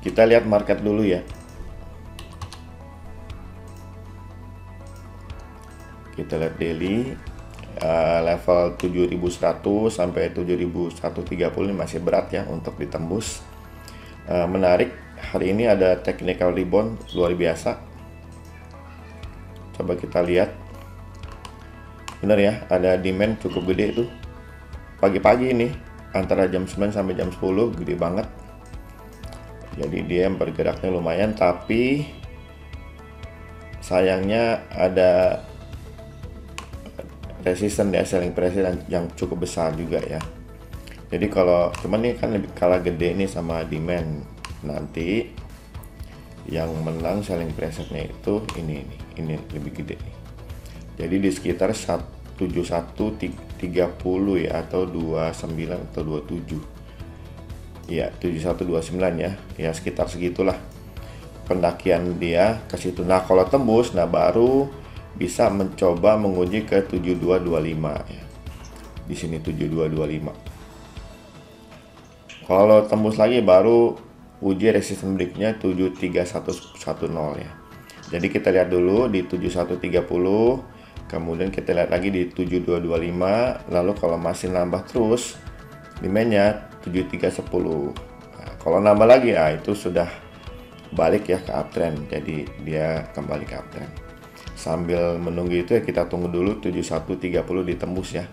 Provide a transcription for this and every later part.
Kita lihat market dulu ya. Kita lihat daily level 7100 sampai 7130 ini masih berat ya untuk ditembus. Menarik, hari ini ada technical rebound luar biasa. Coba kita lihat. Benar ya, ada demand cukup gede itu. Pagi-pagi ini antara jam 9 sampai jam 10 gede banget. Jadi dia bergeraknya lumayan, tapi sayangnya ada resisten ya, selling pressure yang cukup besar juga ya. Jadi kalau cuman ini kan lebih kalah gede ini sama demand, nanti yang menang selling pressure-nya itu ini lebih gede nih. Jadi di sekitar 7130 ya, atau 29 atau 27 ya, 7129 ya, ya sekitar segitulah pendakian dia ke situ. Nah kalau tembus, nah baru bisa mencoba menguji ke 7225 ya. Di sini 7225. Kalau tembus lagi baru uji resistance breaknya 73110 ya. Jadi kita lihat dulu di 7130, kemudian kita lihat lagi di 7225, lalu kalau masih nambah terus demandnya 7310. Nah, kalau nambah lagi ya itu sudah balik ya ke uptrend, jadi dia kembali ke uptrend. Sambil menunggu itu ya kita tunggu dulu 7130 ditembus ya,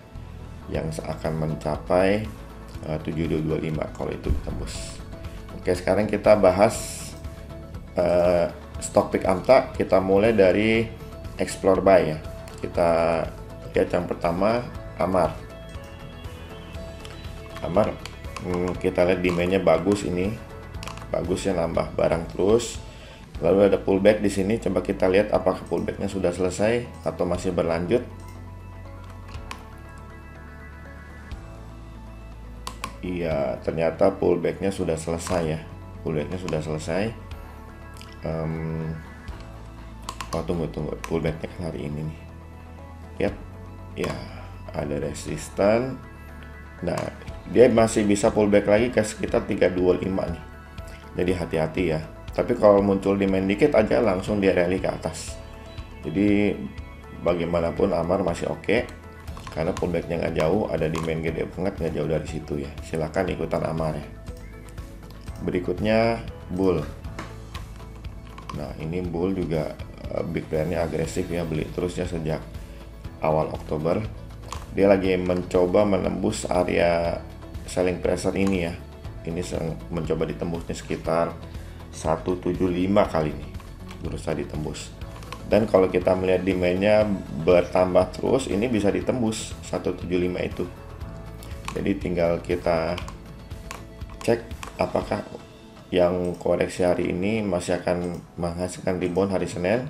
yang akan mencapai 7225 kalau itu ditembus. Oke, sekarang kita bahas stock pick AMTA. Kita mulai dari explore buy ya. Kita lihat yang pertama Amar. Kita lihat demandnya bagus, ini bagus ya, nambah barang terus. Lalu ada pullback di sini. Coba kita lihat apakah pullbacknya sudah selesai atau masih berlanjut. Iya, ternyata pullbacknya sudah selesai ya. Pullbacknya sudah selesai. Tunggu, pullbacknya kan hari ini nih. Yap, ya ada resisten. Nah, dia masih bisa pullback lagi ke sekitar 325 nih. Jadi hati-hati ya. Tapi kalau muncul demand dikit aja langsung dia rally ke atas. Jadi bagaimanapun Amar masih oke, karena pullbacknya nggak jauh, ada demand gede banget nggak jauh dari situ ya. Silahkan ikutan Amar ya. Berikutnya Bull. Nah ini Bull juga big player-nya agresif ya, beli terus ya sejak awal Oktober. Dia lagi mencoba menembus area selling pressure ini ya. Ini mencoba ditembusnya sekitar 175 kali ini, berusaha ditembus. Dan kalau kita melihat demandnya bertambah terus, ini bisa ditembus 175 itu. Jadi tinggal kita cek apakah yang koreksi hari ini masih akan menghasilkan rebound hari Senin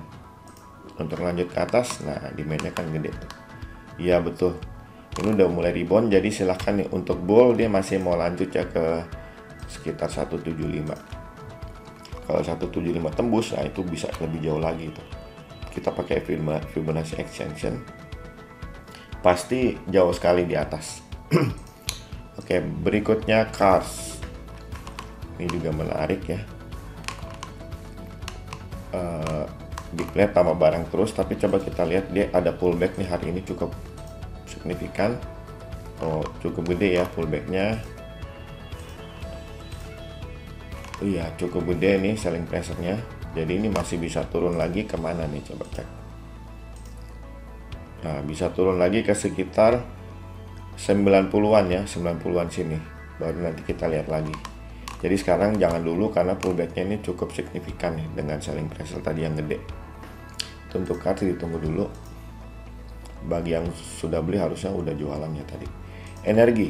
untuk lanjut ke atas. Nah demandnya kan gede tuh. Iya betul, ini udah mulai rebound. Jadi silahkan nih untuk Bull, dia masih mau lanjut ya ke sekitar 175. Kalau 175 tembus, nah itu bisa lebih jauh lagi tuh. Kita pakai Fibonacci extension, pasti jauh sekali di atas. Oke, berikutnya Cars. Ini juga menarik ya. Big player tambah barang terus, tapi coba kita lihat dia ada pullback nih hari ini cukup signifikan. Oh, cukup gede ya pullbacknya. Iya, cukup gede nih selling pressure-nya. Jadi ini masih bisa turun lagi kemana nih, coba cek. Nah bisa turun lagi ke sekitar 90-an ya, 90-an sini, baru nanti kita lihat lagi. Jadi sekarang jangan dulu karena pullbacknya ini cukup signifikan nih dengan selling pressure tadi yang gede. Untuk Cars ditunggu dulu. Bagi yang sudah beli harusnya udah jualannya tadi. Energi.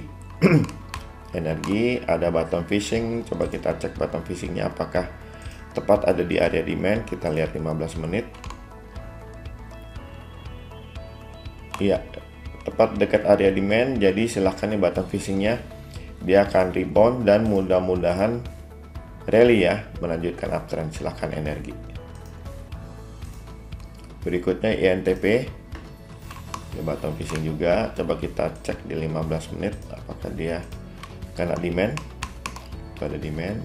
Energi ada bottom fishing. Coba kita cek bottom fishingnya apakah tepat ada di area demand. Kita lihat 15 menit. Iya, tepat dekat area demand. Jadi silahkan nih bottom fishingnya, dia akan rebound dan mudah-mudahan rally ya, melanjutkan uptrend. Silahkan energi. Berikutnya INTP, ya, bottom fishing juga. Coba kita cek di 15 menit apakah dia kena demand. Pada demand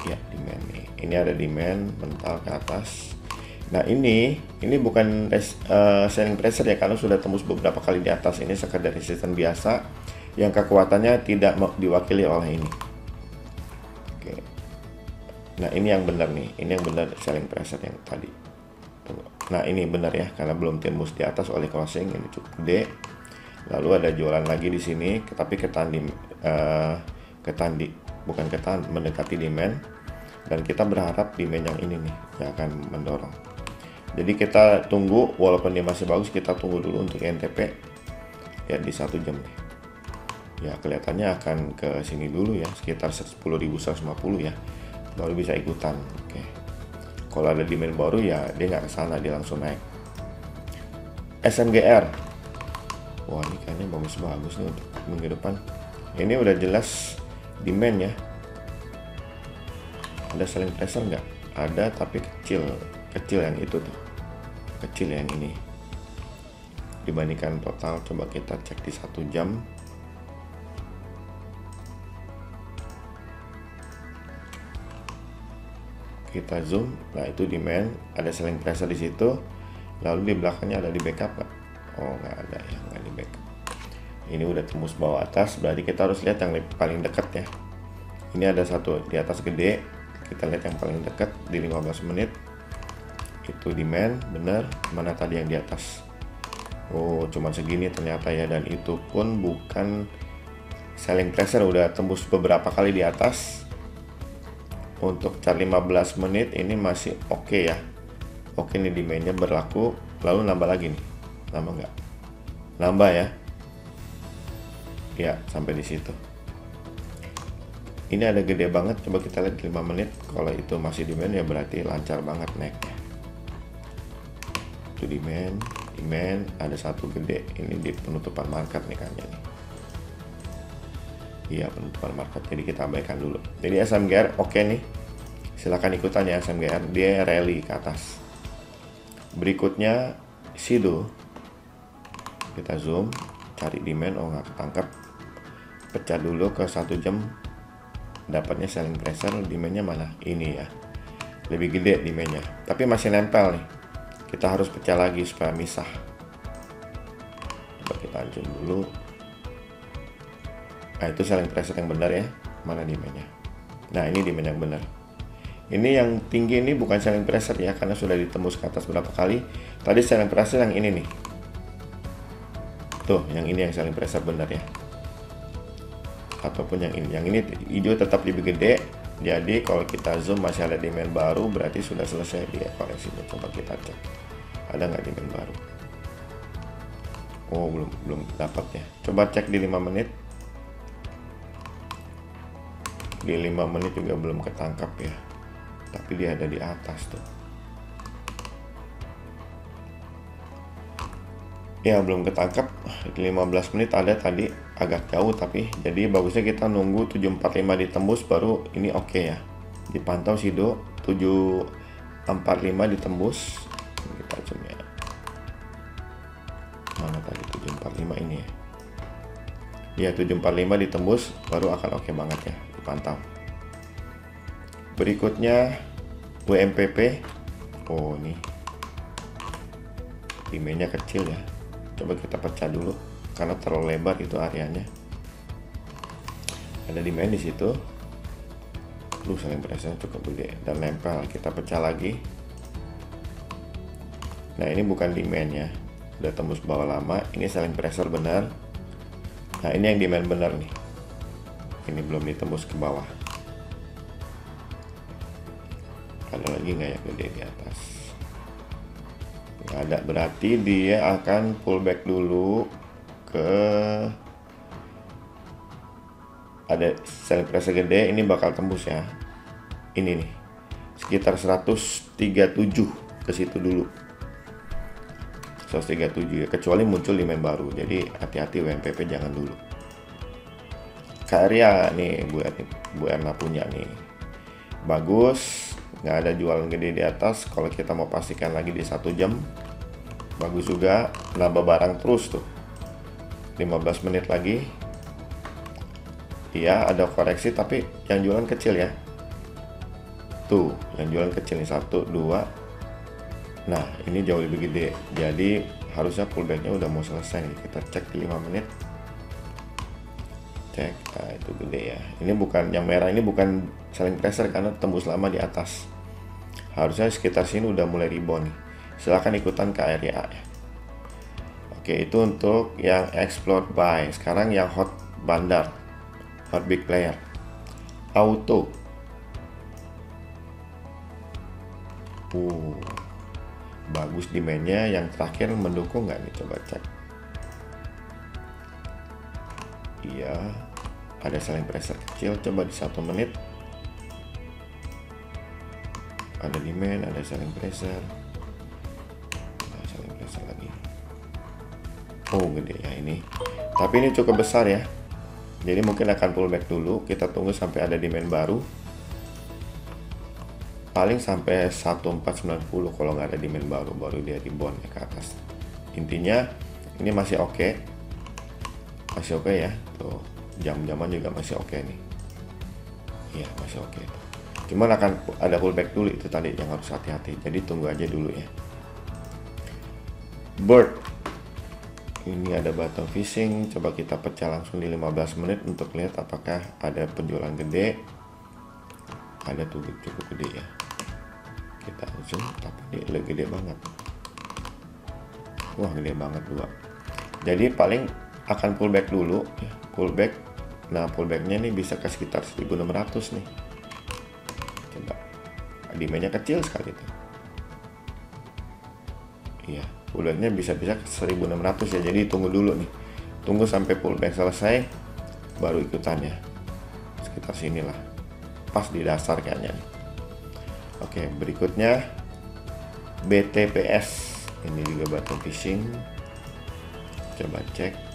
Ya, demand nih. Ini ada demand mental ke atas. Nah, ini bukan selling pressure ya, karena sudah tembus beberapa kali di atas. Ini sekedar resisten biasa yang kekuatannya tidak diwakili oleh ini. Oke. Nah, ini yang benar nih. Ini yang benar selling pressure yang tadi. Nah, ini benar ya, karena belum tembus di atas oleh closing. Ini cukup gede. Lalu ada jualan lagi di sini, tapi mendekati demand, dan kita berharap demand yang ini nih yang akan mendorong. Jadi kita tunggu, walaupun dia masih bagus, kita tunggu dulu untuk NTP ya di 1 jam nih. Ya kelihatannya akan ke sini dulu ya, sekitar 10.150 ya, baru bisa ikutan. Oke. Kalau ada demand baru ya dia nggak ke sana, dia langsung naik. SMGR. Wah, ini kayaknya bagus-bagus nih untuk minggu depan. Ini udah jelas demand ya. Ada selling pressure nggak? Ada, tapi kecil yang itu tuh, kecil yang ini dibandingkan total. Coba kita cek di 1 jam. Kita zoom. Nah, itu demand, ada selling pressure di situ. Lalu di belakangnya ada di backup nggak? Oh, nggak ada ya, nggak di backup. Ini udah tembus bawah atas, berarti kita harus lihat yang paling dekat ya. Ini ada satu di atas gede, kita lihat yang paling dekat di 15 menit. Itu demand, bener. Mana tadi yang di atas? Oh, cuma segini ternyata ya, dan itu pun bukan selling pressure, udah tembus beberapa kali di atas. Untuk chart 15 menit ini masih oke ya. Oke nih, demandnya berlaku. Lalu nambah lagi nih, nambah nggak? Nambah ya. Ya, sampai di situ. Ini ada gede banget, coba kita lihat 5 menit. Kalau itu masih demand ya berarti lancar banget naiknya. Itu demand, ada satu gede. Ini di penutupan market nih kayaknya nih. Iya, penutupan market, jadi kita abaikan dulu. Jadi SMGR oke nih, silahkan ikutan ya SMGR, dia rally ke atas. Berikutnya Sido, kita zoom, cari demand. Oh, nggak ketangkep. Pecah dulu ke 1 jam, dapatnya selling pressure. Demandnya mana? Ini ya, lebih gede demandnya, tapi masih nempel nih. Kita harus pecah lagi supaya misah. Coba kita zoom dulu. Nah, itu selling pressure yang benar ya. Mana demandnya? Nah, ini demand yang benar. Ini yang tinggi ini bukan selling pressure ya, karena sudah ditembus ke atas berapa kali. Tadi selling pressure yang ini nih. Tuh, yang ini yang selling pressure benar ya. Ataupun yang ini hijau tetap lebih gede. Jadi kalau kita zoom masih ada demand baru, berarti sudah selesai dia koreksinya. Coba kita cek, ada nggak demand baru? Oh, belum dapat ya. Coba cek di 5 menit. Di 5 menit juga belum ketangkap ya, tapi dia ada di atas tuh. Ya, belum ketangkap. Di 15 menit ada tadi, agak jauh tapi. Jadi bagusnya kita nunggu 745 ditembus baru ini oke ya. Dipantau Sido 745 ditembus. Kita zoom ya. Mana tadi 745 ini ya? Ya, 745 ditembus baru akan oke banget ya, dipantau. Berikutnya WMPP. Oh, ini demandnya kecil ya. Coba kita pecah dulu karena terlalu lebar itu areanya. Ada demand di situ. Selling pressure cukup gede dan nempel. Kita pecah lagi. Nah, ini bukan demand ya, udah tembus bawah lama. Ini selling pressure benar. Nah, ini yang demand benar nih. Ini belum ditembus ke bawah. Ada lagi nggak ya gede di atas? Nggak ada, berarti dia akan pullback dulu ke, ada selling pressure gede. Ini bakal tembus ya. Ini nih, sekitar 137 ke situ dulu. 137 ya, kecuali muncul demand baru. Jadi hati-hati WMPP, jangan dulu. Karya nih Bu Erna punya nih, bagus, nggak ada jualan gede di atas. Kalau kita mau pastikan lagi di 1 jam, bagus juga, nambah barang terus tuh. 15 menit lagi, iya ada koreksi tapi yang jualan kecil ya. Tuh, yang jualan kecil nih 1, 2. Nah, ini jauh lebih gede. Jadi harusnya pullbacknya udah mau selesai nih. Kita cek di 5 menit. Cek, nah itu gede ya. Ini bukan yang merah, ini bukan selling pressure karena tembus lama di atas. Harusnya sekitar sini udah mulai rebound nih. Silahkan ikutan ke area ya. Oke, itu untuk yang explore buy. Sekarang yang hot bandar, hot big player, auto. Bagus demandnya. Yang terakhir mendukung nggak nih, coba cek. Iya, ada selling pressure kecil. Coba di 1 menit ada demand, ada selling pressure, ada selling pressure lagi. Oh, gede ya ini, tapi ini cukup besar ya, jadi mungkin akan pullback dulu. Kita tunggu sampai ada demand baru, paling sampai 1490. Kalau nggak ada demand baru dia rebound ke atas. Intinya ini masih oke, masih oke ya. Tuh, jam-jaman juga masih oke nih. Iya, masih oke. Cuman akan ada pullback dulu, itu tadi yang harus hati-hati. Jadi tunggu aja dulu ya. Bird, ini ada bottom fishing. Coba kita pecah langsung di 15 menit untuk lihat apakah ada penjualan gede. Ada tuh cukup gede ya. Kita zoom, tapi ini gede banget. Wah, gede banget 2. Jadi paling akan pullback dulu ya, pullback. Nah, pullbacknya nih bisa ke sekitar 1600 nih. Coba, demandnya kecil sekali tuh. Iya, pullbacknya bisa-bisa ke 1600 ya. Jadi tunggu dulu nih, tunggu sampai pullback selesai baru ikutannya. Sekitar sinilah, pas di dasar kayaknya nih. Oke, berikutnya BTPS. Ini juga bottom fishing. Coba cek.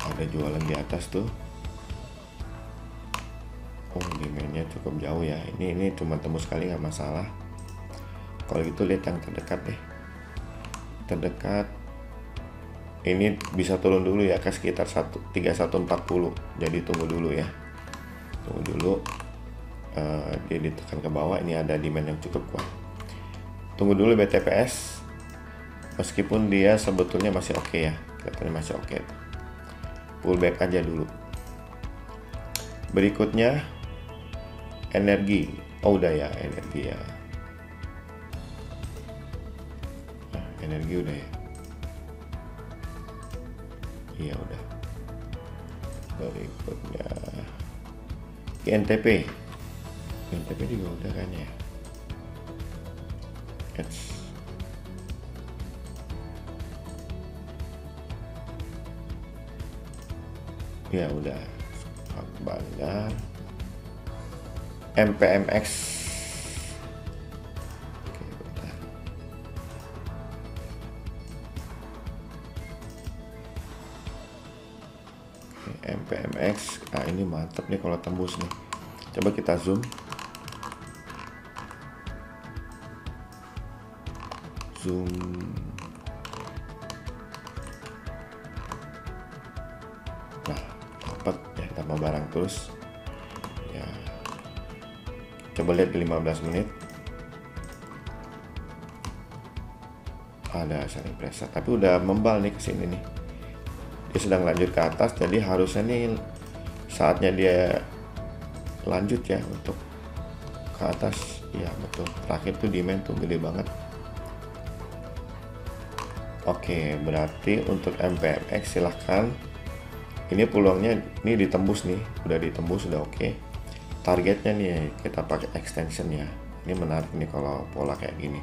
Ada jualan di atas tuh. Oh, demandnya cukup jauh ya. Ini cuma tembus sekali nggak masalah. Kalau gitu lihat yang terdekat deh. Terdekat. Ini bisa turun dulu ya ke sekitar 3140. Jadi tunggu dulu ya. Tunggu dulu. Dia ditekan ke bawah. Ini ada demand yang cukup kuat. Tunggu dulu BTPS. Meskipun dia sebetulnya masih oke ya. Kelihatannya masih oke. Pullback aja dulu. Berikutnya energi. Oh, udah ya, energi ya. Nah, energi udah ya. Iya, udah. Berikutnya NTP. NTP juga udah kan ya. Ya udah. Bandar MPMX. Oke, bentar. Oke, MPMX. Nah, ini mantap nih kalau tembus nih. Coba kita zoom. Nah, dapat ya, tambah barang terus ya. Coba lihat di 15 menit ada selling pressure, tapi udah membal nih ke sini nih. Dia sedang lanjut ke atas, jadi harusnya nih saatnya dia lanjut ya untuk ke atas. Ya betul, terakhir tuh demand tuh gede banget. Oke, berarti untuk MPMX silahkan. Ini peluangnya ini ditembus nih, udah ditembus, udah oke. Targetnya nih kita pakai extension ya. Ini menarik nih kalau pola kayak gini.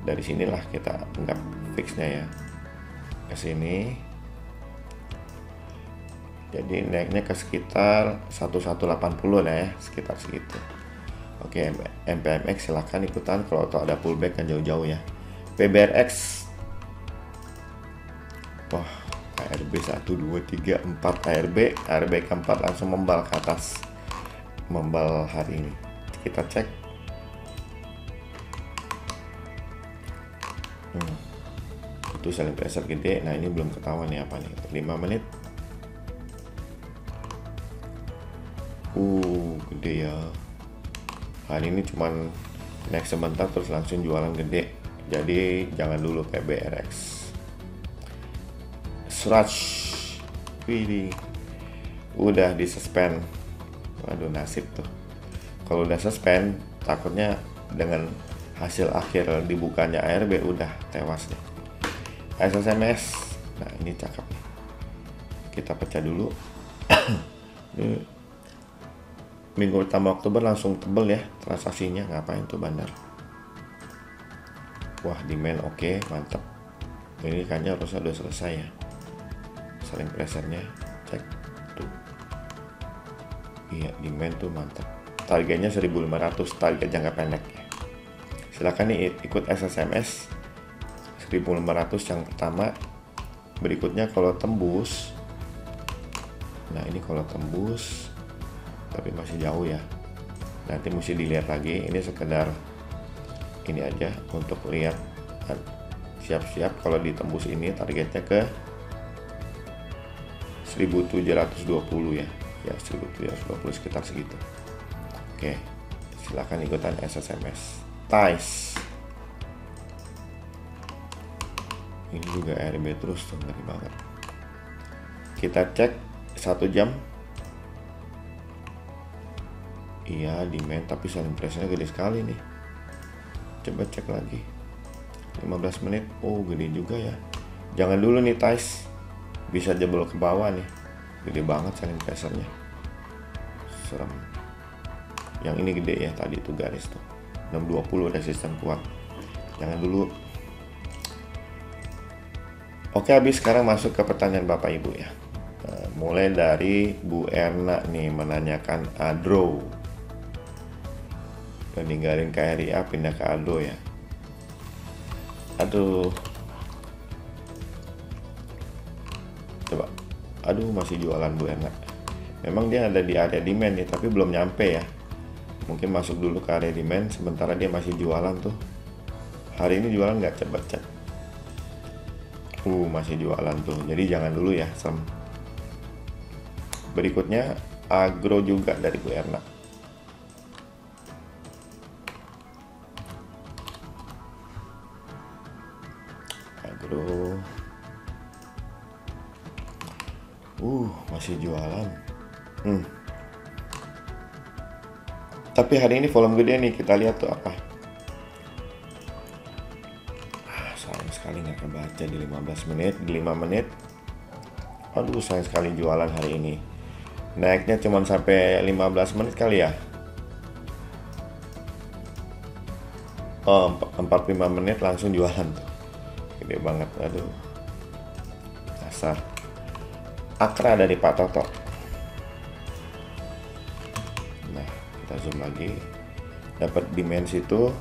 Dari sinilah kita anggap fixnya ya. Ke sini. Jadi naiknya ke sekitar 1180 lah ya, sekitar segitu. Oke, MPMX silahkan ikutan kalau ada pullback kan jauh-jauh ya. PBRX. Wah, ARB 1, 2, 3, 4 ARB keempat langsung membal ke atas. Membal hari ini. Kita cek. Itu selling pressure gede. Nah, ini belum ketahuan nih apa nih. 5 menit. Gede ya. Hari ini cuman naik sebentar terus langsung jualan gede. Jadi jangan dulu kayak BRX. Srush. Wih, udah di suspend. Waduh, nasib tuh. Kalau udah suspend, takutnya dengan hasil akhir dibukanya ARB udah tewas nih. SSMS. Nah, ini cakep nih. Kita pecah dulu. Ini minggu pertama Oktober langsung tebel ya transaksinya, ngapain tuh bandar. Wah, demand oke, mantap. Ini kayaknya harusnya udah selesai ya. Selling pressure-nya cek tuh. Iya, demand tuh mantap. Targetnya 1500, target jangka pendek ya. Silakan nih ikut SSMS 1500 yang pertama. Berikutnya kalau tembus, nah ini kalau tembus tapi masih jauh ya, nanti mesti dilihat lagi. Ini sekedar ini aja untuk lihat, siap-siap kalau ditembus ini targetnya ke 1720 ya, 1720 sekitar segitu. Oke, silakan ikutan SSMS. TICE ini juga RB terus tuh, ngeri banget. Kita cek 1 jam. Iya, demand tapi selling pressure-nya gede sekali nih. Coba cek lagi 15 menit. Gede juga ya. Jangan dulu nih TICE, bisa jebol ke bawah nih, gede banget selling pressure-nya, serem. Yang ini gede ya, tadi tuh garis tuh 620 resisten kuat, jangan dulu. Oke, habis. Sekarang masuk ke pertanyaan Bapak Ibu ya. Mulai dari Bu Erna nih menanyakan Adro, ninggalin KRIA pindah ke Adro ya. Aduh, coba, aduh masih jualan Bu Erna. Memang dia ada di area demand nih, tapi belum nyampe ya. Mungkin masuk dulu ke area demand, sementara dia masih jualan tuh. Hari ini jualan nggak? Coba cek. Masih jualan tuh, jadi jangan dulu ya, Sam. Berikutnya Agro juga dari Bu Erna. Agro, masih jualan. Tapi hari ini volume gede nih, kita lihat tuh apa. Sayang sekali nggak kebaca di 15 menit, di 5 menit. Aduh, sayang sekali jualan hari ini. Naiknya cuma sampai 15 menit kali ya. 45 menit langsung jualan tuh. Gede banget, aduh. Dasar. Akra dari Pak Toto. Nah, kita zoom lagi. Dapat demand situ.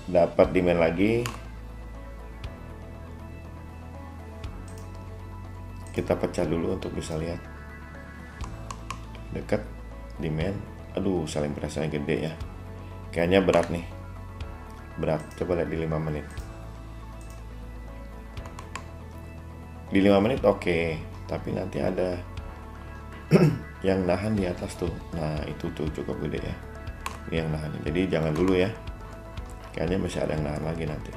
Dapat demand lagi. Kita pecah dulu untuk bisa lihat. Dekat demand. Aduh, selling pressure-nya gede ya. Kayaknya berat nih. Berat. Coba lihat di 5 menit. Di 5 menit oke. Tapi nanti ada yang nahan di atas tuh. Nah, itu tuh cukup gede ya. Ini yang nahan. Jadi jangan dulu ya. Kayaknya masih ada yang nahan lagi nanti.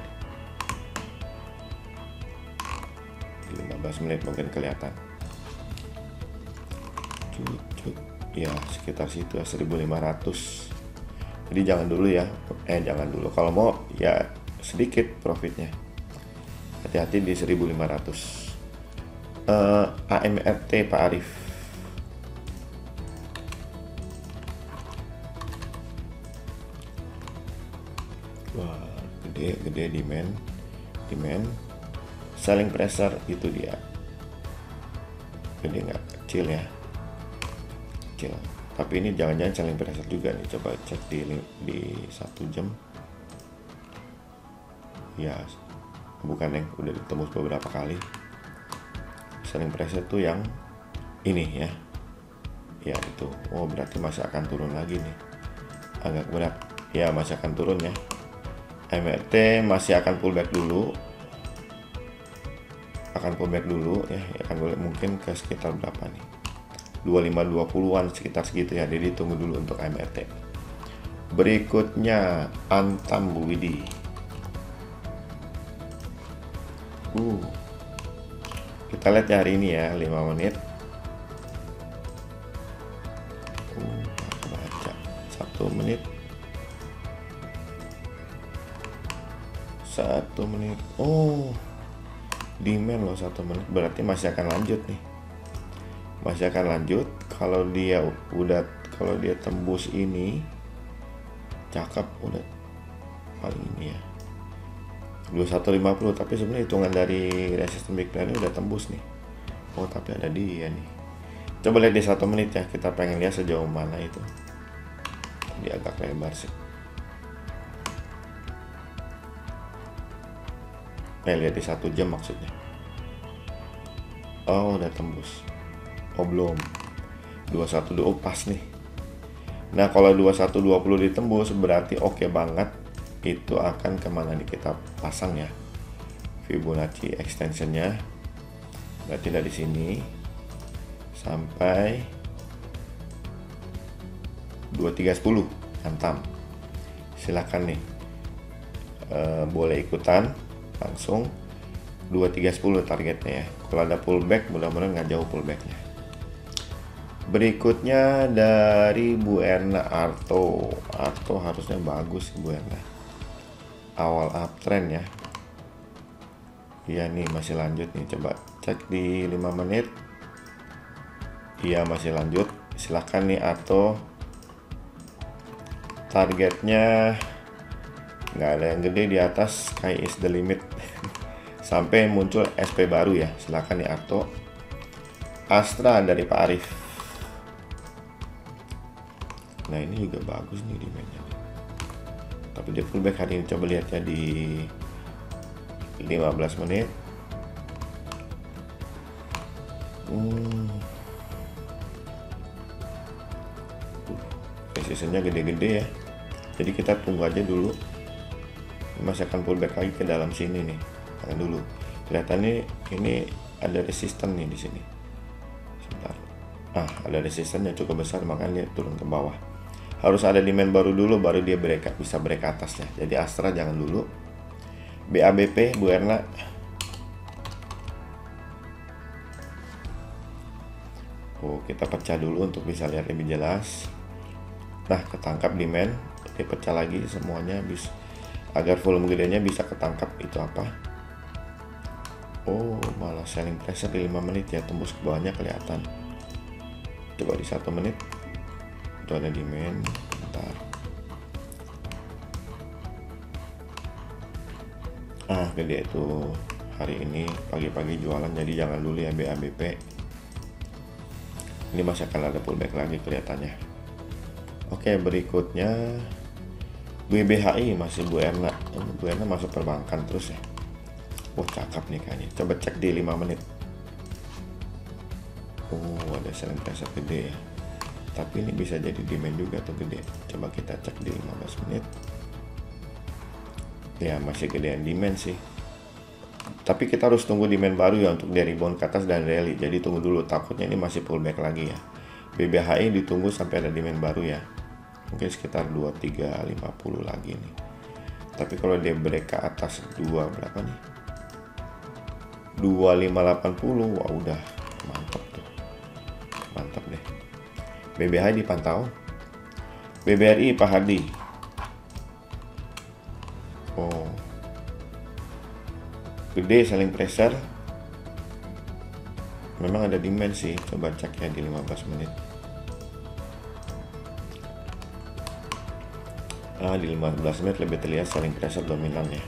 Di 15 menit mungkin kelihatan. Ya, sekitar situ ya, 1500. Jadi jangan dulu ya. Jangan dulu. Kalau mau ya sedikit profitnya. Hati-hati di 1500. AMRT Pak Arif. Wah, gede demand. Selling pressure itu dia. Gede nggak? Kecil ya. Kecil. Tapi ini jangan-jangan selling pressure juga nih. Coba cek di 1 jam. Ya, bukan yang udah ditembus beberapa kali. Selling pressure tuh yang ini ya. Ya itu. Berarti masih akan turun lagi nih. Agak berat. Ya, masih akan turun ya. MRT masih akan pullback dulu. Akan pullback dulu ya. Akan boleh mungkin ke sekitar berapa nih? 25-20an sekitar segitu ya. Jadi tunggu dulu untuk MRT. Berikutnya Antam Bu Widi. Kita lihat ya hari ini ya, 5 menit. Baca 1 menit. 1 menit. Demand loh 1 menit. Berarti masih akan lanjut nih. Masih akan lanjut. Kalau dia tembus ini, cakep, udah paling ini ya. 2150, tapi sebenarnya hitungan dari resistance breakdown ini udah tembus nih. Tapi ada dia nih. Coba lihat di 1 menit ya. Kita pengen lihat sejauh mana itu. Dia agak lebar sih. Lihat di 1 jam maksudnya. Udah tembus. Belum. 2120 pas nih. Nah, kalau 2120 ditembus berarti oke banget. Itu akan kemana nih kita pasang ya Fibonacci extensionnya. Berarti dari sini sampai 2310 Antam. Silakan nih, boleh ikutan langsung 2310 targetnya ya. Kalau ada pullback, mudah-mudahan nggak jauh pullbacknya. Berikutnya dari Bu Erna Arto harusnya bagus Bu Erna. Awal uptrend ya. Iya nih, masih lanjut nih. Coba cek di 5 menit. Iya, masih lanjut. Silahkan nih Arto. Targetnya nggak ada yang gede di atas. Sky is the limit. Sampai muncul SP baru ya. Silahkan nih Arto. Astra dari Pak Arif. Nah, ini juga bagus nih di meja. Tapi dia pullback hari ini. Coba lihat ya di 15 menit. Resistance-nya gede-gede ya. Jadi kita tunggu aja dulu. Masih akan pullback lagi ke dalam sini nih. Tahan dulu. Kelihatannya ini ada resisten nih di sini. Sebentar. Ada resisten yang cukup besar, makanya dia turun ke bawah. Harus ada demand baru dulu, baru dia bisa break atasnya. Jadi Astra jangan dulu. BABP Bu Erna. Kita pecah dulu untuk bisa lihat lebih jelas. Nah, ketangkap demand, dia pecah lagi semuanya bisa, agar volume gedenya bisa ketangkap. Itu apa? Malah selling pressure di 5 menit ya, tembus ke bawahnya kelihatan. Coba di 1 menit. Itu ada demand. Bentar. Gede itu hari ini pagi-pagi jualan, jadi jangan dulu ya BABP. Ini masih akan ada pullback lagi kelihatannya. Oke, berikutnya BBHI masih Bu Erna. Bu Erna masuk perbankan terus ya. Cakep nih kayaknya. Coba cek di 5 menit. Ada selling pressure gede ya. Tapi ini bisa jadi demand juga tuh gede. Coba kita cek di 15 menit. Ya, masih gedean demand sih. Tapi kita harus tunggu demand baru ya untuk dia rebound ke atas dan rally. Jadi tunggu dulu, takutnya ini masih pullback lagi ya. BBHI ditunggu sampai ada demand baru ya. Mungkin sekitar 2350 lagi nih. Tapi kalau dia break ke atas berapa nih? 2580, udah mantap tuh. Mantap deh. BBHI dipantau. BBRI Pak Hadi. Gede selling pressure. Memang ada demand sih. Coba cek ya di 15 menit. Di 15 menit lebih terlihat selling pressure dominan ya.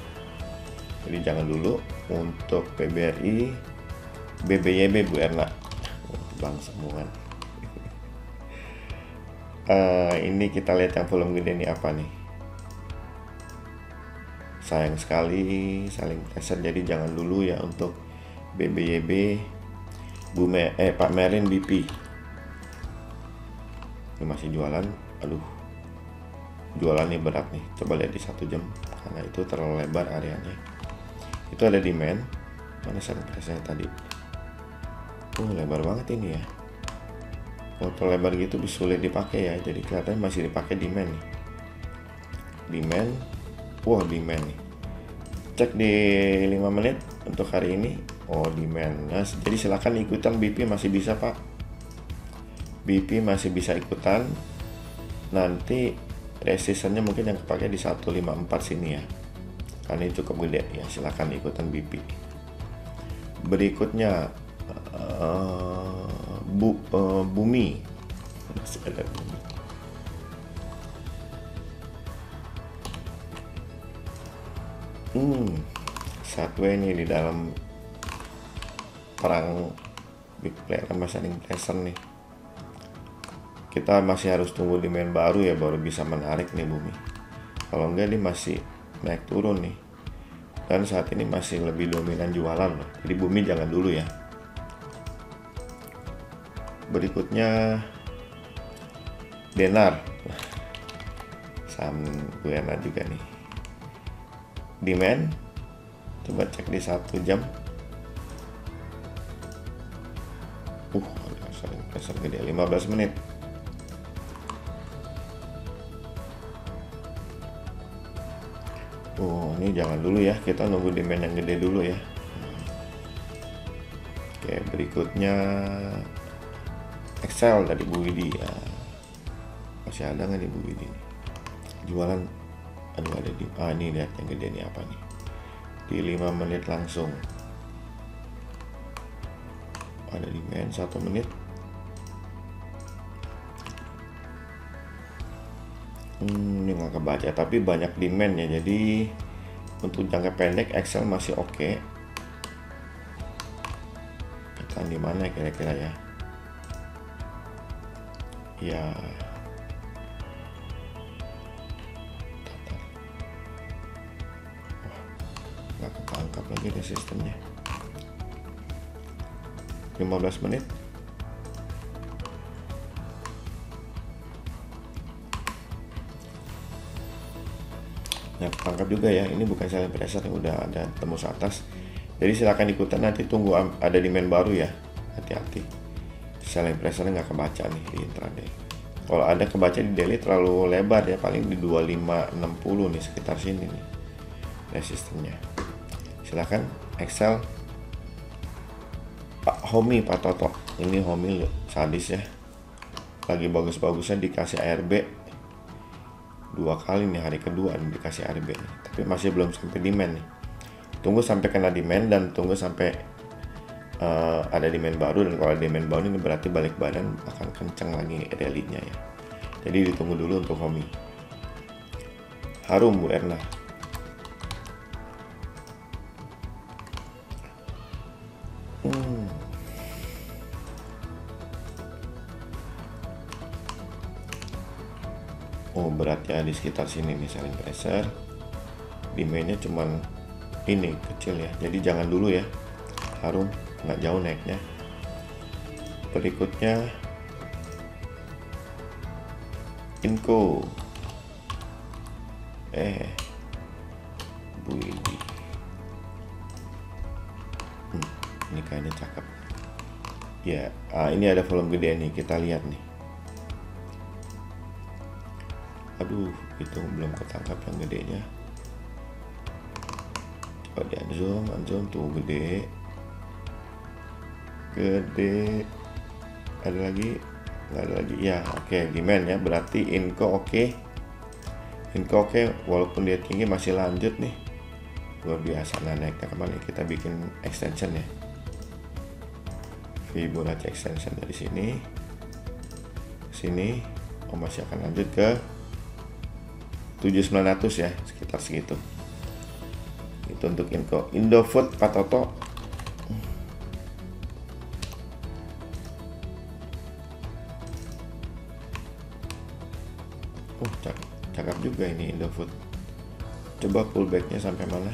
Jadi jangan dulu. Untuk PBRI, BBYB Bu Erna. Bang semua. Ini kita lihat yang volume gede ini apa nih. Sayang sekali selling pressure, jadi jangan dulu ya untuk BBYB. Pak Merin BP. Ini masih jualan. Jualannya berat nih. Coba lihat di 1 jam karena itu terlalu lebar areanya. Itu ada demand. Mana selling pressure tadi? Lebar banget ini ya. Kalau lebar gitu sulit dipakai ya, jadi kelihatannya masih dipakai demand nih. Demand, wah demand nih. Cek di 5 menit untuk hari ini. Oh demand. Nah, jadi silakan ikutan BP masih bisa Pak. BP masih bisa ikutan. Nanti resistannya mungkin yang kepake di 154 sini ya. Karena ini cukup gede ya, silakan ikutan BP. Berikutnya Bumi. Masih ada Bumi. Satwe ini di dalam perang big player sama selling pressure nih. Kita masih harus tunggu demand baru ya, baru bisa menarik nih Bumi. Kalau enggak dia masih naik turun nih. Dan saat ini masih lebih dominan jualan loh. Jadi Bumi jangan dulu ya. Berikutnya Denar. Saham Denar juga nih. Demand, coba cek di 1 jam. Selling pressure gede 15 menit. Ini jangan dulu ya, kita nunggu demand yang gede dulu ya. Oke, berikutnya Excel dari Bu Widi ya. Masih ada nggak di Bu Widi nih? Jualan, aduh ada di, ini lihat yang gede nih apa nih? Di 5 menit langsung. Ada demand 1 menit. Ini nggak kebaca, tapi banyak demand ya. Jadi untuk jangka pendek Excel masih oke. Tekan di mana kira-kira ya? Ya. Nggak ketangkap lagi deh sistemnya. 15 menit. Nah, tangkap juga ya, ini bukan selling pressure yang udah ada tembus atas. Jadi silakan ikutan, nanti tunggu ada demand baru ya. Hati-hati. Selling pressure nggak kebaca nih di intraday. Kalau ada kebaca di daily terlalu lebar ya, paling di 2560 nih, sekitar sini nih resistennya. Silakan Excel. Pak Homi, Pak Toto. Ini Homi sadis ya. Lagi bagus-bagusnya dikasih ARB 2 kali nih, hari kedua dikasih ARB nih. Tapi masih belum sampai demand nih. Tunggu sampai kena demand dan tunggu sampai ada demand baru, dan kalau ada demand baru ini berarti balik badan akan kencang lagi rally-nya ya. Jadi ditunggu dulu untuk Homi. Harum Bu Erna. Beratnya di sekitar sini nih selling pressure. Demandnya cuman ini kecil ya, jadi jangan dulu ya. Harum nggak jauh naiknya. Berikutnya Inco. Bu Widi. Ini kayaknya cakep ya. Ini ada volume gede nih, kita lihat nih. Aduh, itu belum ketangkap yang gedenya. Coba di unzoom tuh gede. Ada lagi? Nggak ada lagi ya. Oke, demand ya, berarti Inco oke. Inco oke, walaupun dia tinggi masih lanjut nih. Luar biasa. Nah, naiknya kemana? Kita bikin extension ya. Fibonacci extension dari sini. Sini. Masih akan lanjut ke 7900 ya, sekitar segitu. Itu untuk Inco. Indofood, Pak Toto. Cakep juga ini Indofood. Coba pullbacknya sampai mana?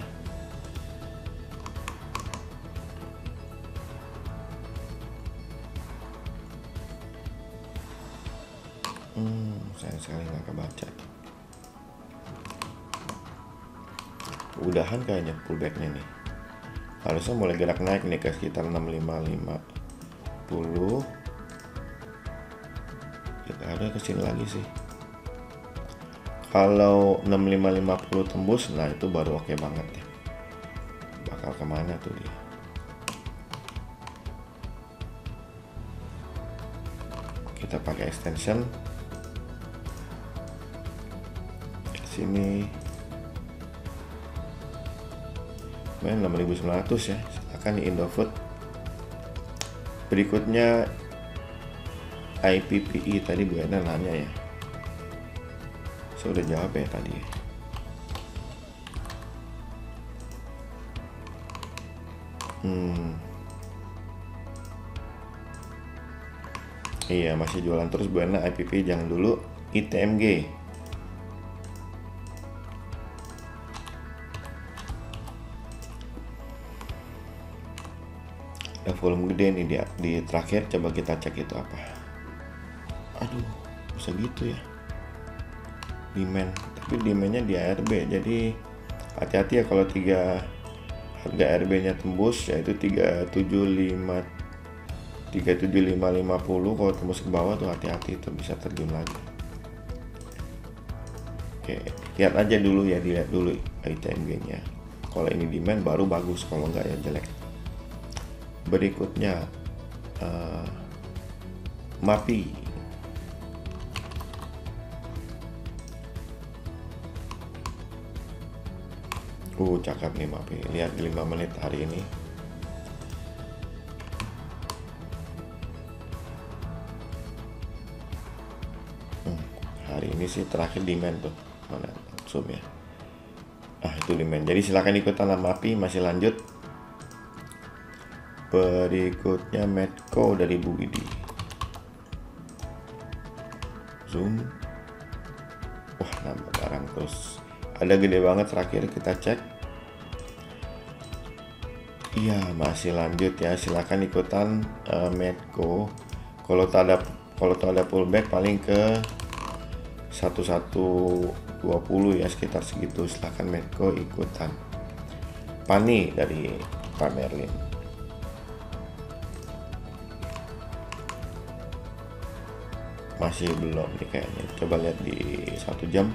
Sayang sekali nggak kebaca. Udahan kayaknya pullbacknya nih. Harusnya mulai gerak naik nih ke sekitar 6550. ya ada kesini lagi sih. Kalau 6550 tembus, nah itu baru oke banget ya. Bakal kemana tuh dia? Kita pakai extension sini, main 6900 ya. Silakan di Indofood. Berikutnya IPPE, tadi Bu Ena nanya ya, saya udah jawab ya tadi. Iya, masih jualan terus Bu Ena. IPP jangan dulu. ITMG ada volume gede nih dia di terakhir. Coba kita cek itu apa. Aduh, bisa gitu ya demand, tapi demandnya di ARB, jadi hati-hati ya kalau harga RB nya tembus, yaitu 37550. Kalau tembus ke bawah tuh hati-hati, itu bisa terjun lagi. Oke, lihat aja dulu ya, dilihat dulu ITMG nya. Kalau ini demand baru bagus, kalau enggak ya jelek. Berikutnya MAPI. Cakep nih MAPI. Lihat di 5 menit hari ini. Hari ini sih terakhir demand tuh. Mana zoom ya. Itu demand. Jadi silakan ikutan MAPI, masih lanjut. Berikutnya Medco dari Bu Widi. Zoom. Wah, nambah barang terus. Ada gede banget terakhir, kita cek. Iya, masih lanjut ya. Silakan ikutan Medco. Kalau tak ada pullback paling ke 1120 ya, sekitar segitu. Silakan Medco ikutan. Pani dari Pak Merlin. Masih belum nih kayaknya. Coba lihat di 1 jam.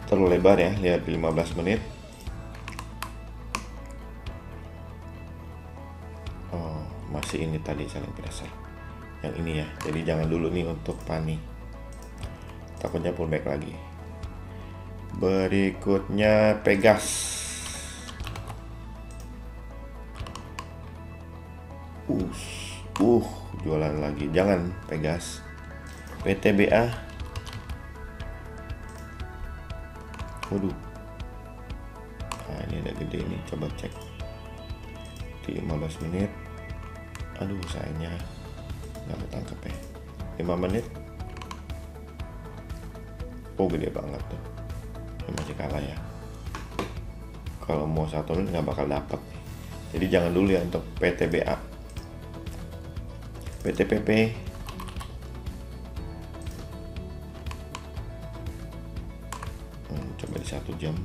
Terlalu lebar ya, lihat di 15 menit. Masih ini tadi selling pressure yang ini ya, jadi jangan dulu nih untuk Pani, takutnya pullback lagi. Berikutnya Pegas. Jualan lagi, jangan Pegas. PTBA. Waduh, ini ada gede nih, coba cek di 15 menit. Aduh, sayangnya nggak ketangkep ya. 5 menit. Gede banget tuh. Ini masih kalah ya. Kalau mau 1 menit nggak bakal dapat. Jadi jangan dulu ya untuk PTBA. PTPP. Coba di 1 jam.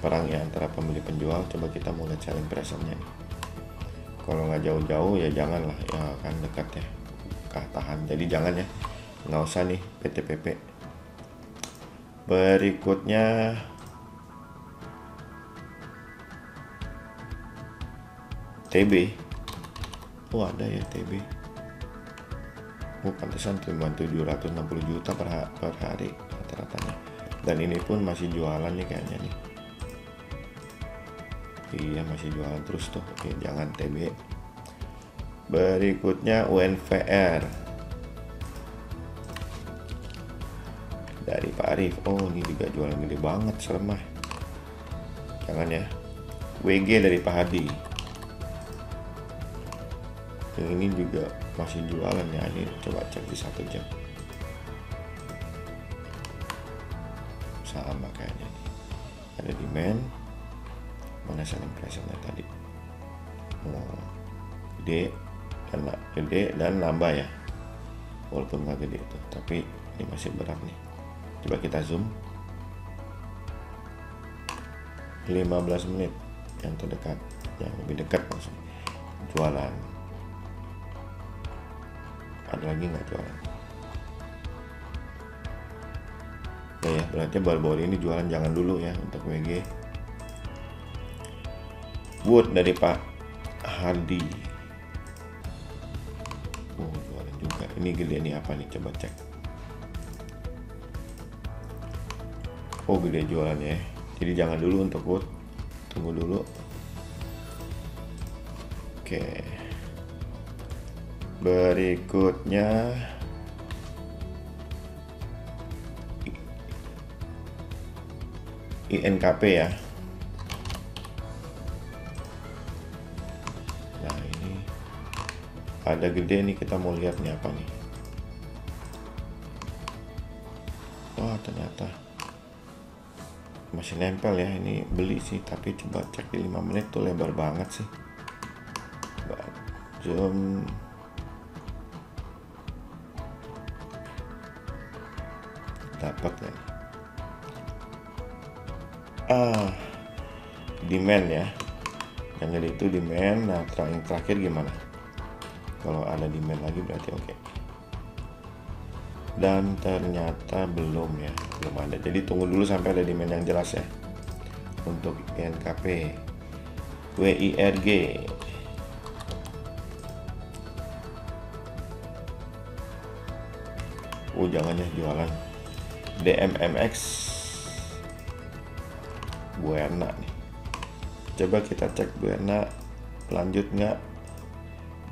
Perang ya antara pembeli penjual. Coba kita mau lihat selling pressure-nya nih. Kalau nggak jauh-jauh ya jangan lah ya, kan dekat ya, tahan. Jadi jangan ya, nggak usah nih PTPP. Berikutnya TB. Ada ya TB. Pantesan cuma 760 juta per hari rata-ratanya. Dan ini pun masih jualan nih kayaknya nih. Iya, masih jualan terus tuh. Oke, jangan TB. Berikutnya UNVR dari Pak Arif. Ini juga jualan gede banget, seremah. Jangan ya. WG dari Pak Hadi. Yang ini juga masih jualan ya. Ini coba cek di 1 jam. Sama kayaknya nih. Ada demand. Mana selling pressure-nya tadi? Gede dan nambah ya. Walaupun nggak gede itu, tapi ini masih berat nih. Coba kita zoom. 15 menit yang terdekat, yang lebih dekat maksudnya. jualan. Ada lagi nggak jualan? Ya, berarti baru-baru ini jualan, jangan dulu ya untuk WG. Wood dari Pak Hardi. Oh, jualan juga. Ini gede nih, apa nih? Coba cek. Oh, gede jualannya. Jadi jangan dulu untuk wood. Tunggu dulu. Oke. Berikutnya INKP ya. Nah, ini ada gede nih, kita mau lihat nih apa nih. Wah, ternyata masih nempel ya. Ini beli sih, tapi coba cek di 5 menit tuh lebar banget sih. Zoom. Dapat ya. Demand ya, yang jadi itu demand. Nah, terakhir gimana? Kalau ada demand lagi berarti oke. Dan ternyata belum ya, belum ada. Jadi tunggu dulu sampai ada demand yang jelas ya. Untuk INKP, WIRG, jangan ya jualan. DMMX, Buena nih. Coba kita cek Buena lanjut nggak.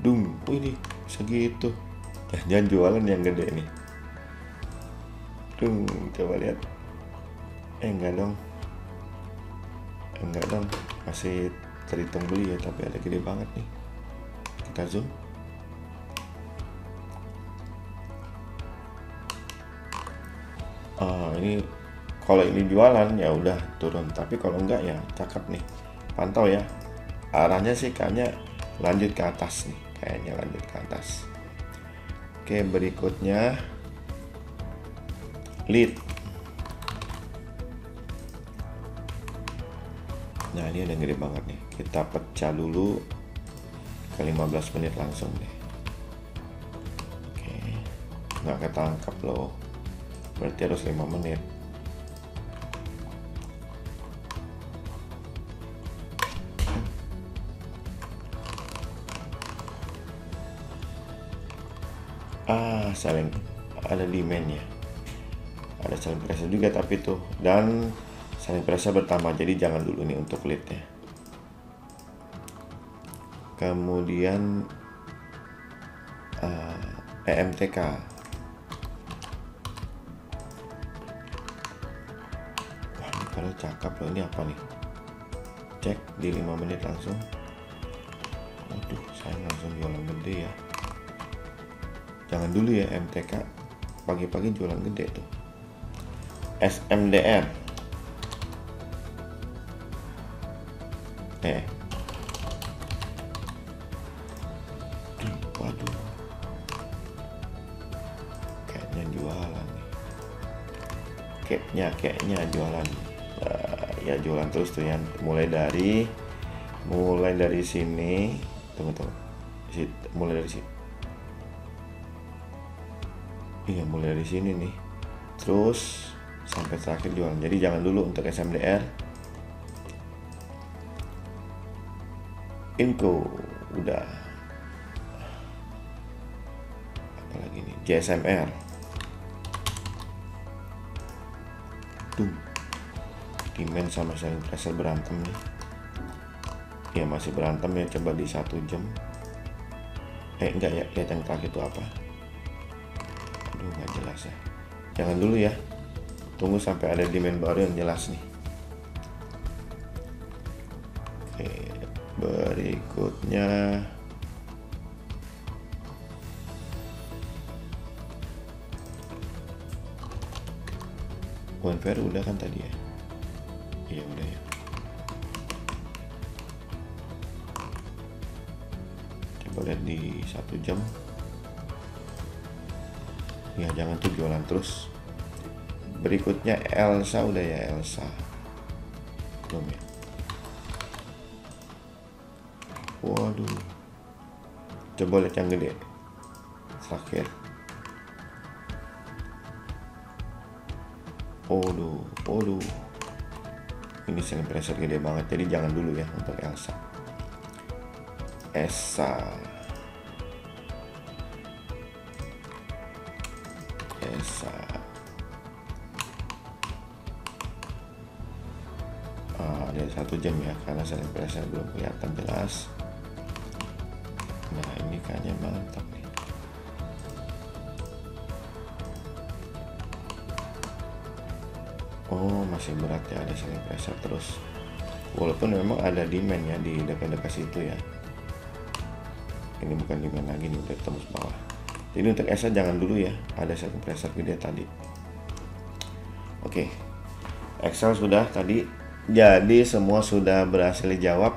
Ini segitu. Jangan jualan yang gede nih. Coba lihat. Enggak dong. Masih terhitung beli ya, tapi ada gede banget nih. Kita zoom. Ini kalau ini jualan ya udah turun, tapi kalau enggak ya cakep nih. Pantau ya, arahnya sih kayaknya lanjut ke atas nih, kayaknya lanjut ke atas. Oke, berikutnya lead. Nah, ini ada gede banget nih, kita pecah dulu ke 15 menit langsung deh. Oke, nggak ketangkap loh, berarti harus 5 menit. Saling ada demand ya, ada saling pressure juga tapi tuh, dan saling pressure bertambah, jadi jangan dulu nih untuk lead ya. Kemudian EMTK. Wah, ini kalau cakep loh, ini apa nih? Cek di 5 menit langsung. Waduh, saya langsung jualan gede ya. Jangan dulu ya MTK, pagi-pagi jualan gede tuh. SMDR. Waduh. Kayaknya jualan nih. Kayaknya jualan. Ya jualan terus tuh ya. Mulai dari sini. Tunggu. Mulai dari sini. Iya, mulai dari sini nih, terus sampai terakhir jualan. Jadi jangan dulu untuk SMDR. Inco udah. Apalagi nih, JSMR. Demand sama selling pressure berantem nih. Ya masih berantem ya, coba di 1 jam. Enggak ya, lihat yang terakhir itu apa? Nggak jelas ya, jangan dulu ya, tunggu sampai ada demand baru yang jelas nih. Oke, berikutnya One udah kan tadi ya. Iya udah ya. Coba lihat di 1 jam. Ya jangan tuh jualan terus. Berikutnya Elsa, udah ya Elsa. Belum ya. Waduh, Coba lihat yang gede terakhir. Waduh, ini selling pressure gede banget, jadi jangan dulu ya untuk Elsa. Ada 1 jam ya, karena selling pressure belum kelihatan jelas. Nah ini kayaknya mantap nih. Oh masih berat ya, ada selling pressure terus, walaupun memang ada demand ya di dekat-dekat situ ya. Ini bukan demand lagi nih, udah tembus bawah. Jadi untuk ESA jangan dulu ya, ada selling pressure gede tadi. Oke, Excel sudah tadi, jadi semua sudah berhasil dijawab.